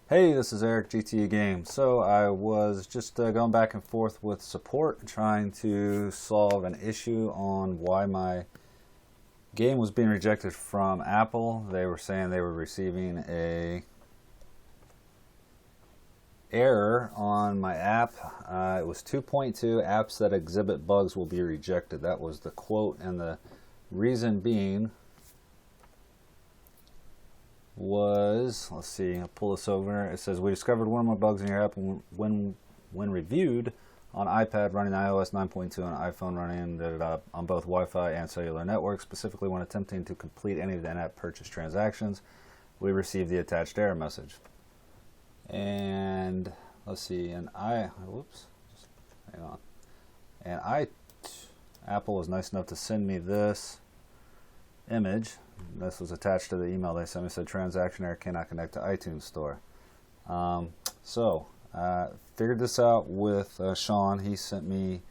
Hey, this is Eric, GTA Games. So I was just going back and forth with support, trying to solve an issue on why my game was being rejected from Apple. They were saying they were receiving a error on my app. It was 2.2, apps that exhibit bugs will be rejected. That was the quote, and the reason being was, let's see, I'll pull this over. It says, we discovered one of my bugs in your app when reviewed on iPad running iOS 9.2 and iPhone running on both Wi-Fi and cellular networks, specifically when attempting to complete any of the in-app purchase transactions. We received the attached error message. And let's see, and Apple was nice enough to send me this image. This was attached to the email they sent me. It said transaction error, cannot connect to iTunes Store. Figured this out with Sean. He sent me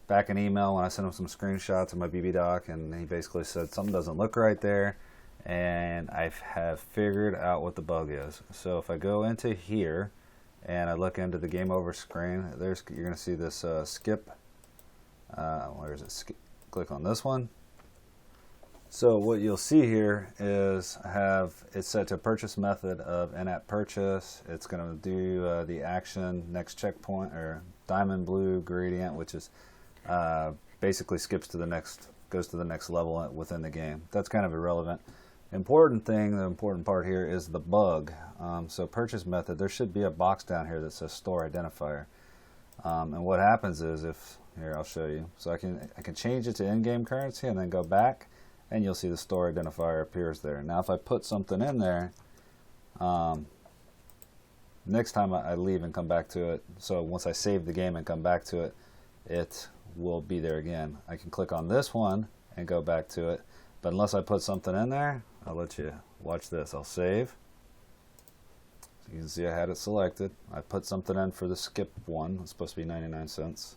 back an email when I sent him some screenshots of my BB doc, and he basically said something doesn't look right there, and I have figured out what the bug is. So if I go into here and I look into the game over screen, you're going to see this skip. Where is it? Click on this one. So what you'll see here is it's set to purchase method of in-app purchase. It's going to do the action next checkpoint, or diamond blue gradient, which is basically goes to the next level within the game. That's kind of irrelevant. The important part here is the bug. So purchase method, there should be a box down here that says store identifier. And what happens is here, I'll show you. So I can change it to in-game currency and then go back, and you'll see the store identifier appears there. Now if I put something in there, next time I leave and come back to it, so once I save the game and come back to it, it will be there again. I can click on this one and go back to it, but unless I put something in there, I'll let you watch this. I'll save. So you can see I had it selected. I put something in for the skip one. It's supposed to be 99 cents.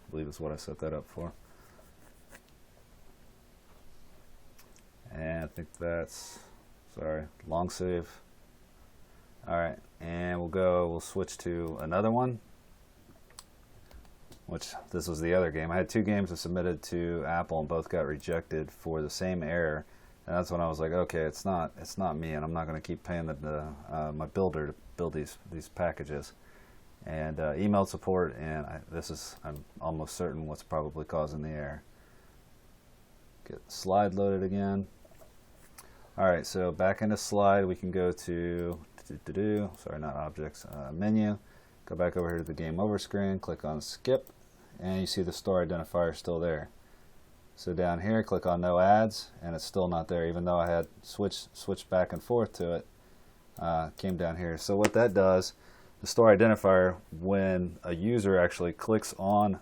I believe is what I set that up for. And I think that's, long save. Alright, and we'll switch to another one, which this was the other game. I had two games that submitted to Apple and both got rejected for the same error. And that's when I was like, okay, it's not me, and I'm not going to keep paying my builder to build these packages. And emailed support, and I'm almost certain what's probably causing the error. Get slide loaded again. Alright, so back into slide, we can go to not objects, menu. Go back over here to the game over screen, click on skip, and you see the store identifier still there. So down here, click on no ads, and it's still not there, even though I had switched back and forth to it. Came down here. So what that does, the store identifier, when a user actually clicks on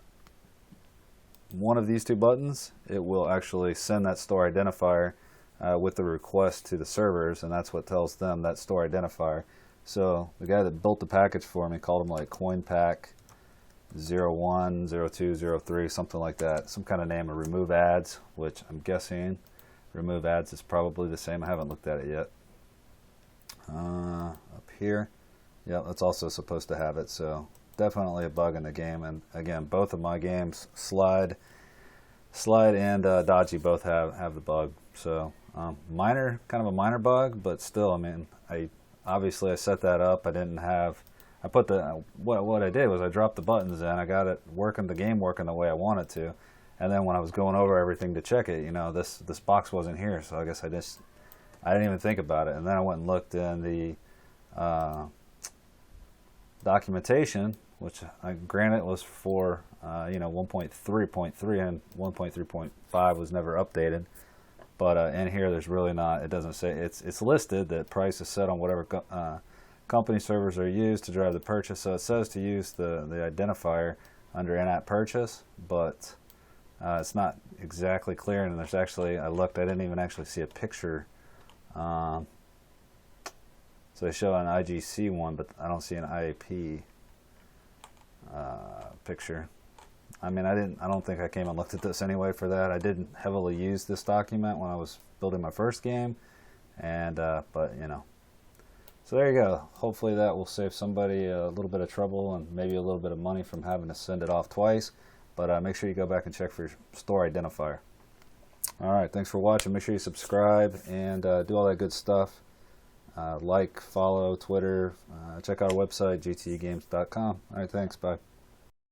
one of these two buttons, it will actually send that store identifier with the request to the servers, and that's what tells them that store identifier. So the guy that built the package for me called him like CoinPack 01, 02, 03, something like that, some kind of name, or remove ads, which I'm guessing remove ads is probably the same. I haven't looked at it yet. Up here, yeah, that's also supposed to have it. So definitely a bug in the game. And again, both of my games, Slide and Dodgy, both have the bug. So kind of a minor bug, but still, I mean, I set that up. What I did was I dropped the buttons in. I got the game working the way I wanted to, and then when I was going over everything to check it, this box wasn't here. So I guess I didn't even think about it. And then I went and looked in the documentation, which granted was for 1.3.3, and 1.3.5 was never updated. But in here, there's really not. It doesn't say. It's listed that price is set on whatever company servers are used to drive the purchase. So it says to use the identifier under in-app purchase, but it's not exactly clear. And there's actually, I didn't even actually see a picture. So they show an IGC one, but I don't see an IAP picture. I mean, I don't think I came and looked at this anyway for that. I didn't heavily use this document when I was building my first game, and but So there you go. Hopefully that will save somebody a little bit of trouble and maybe a little bit of money from having to send it off twice. But make sure you go back and check for your store identifier. All right, thanks for watching. Make sure you subscribe and do all that good stuff. Like, follow, Twitter. Check out our website, gtgames.com. All right, thanks. Bye.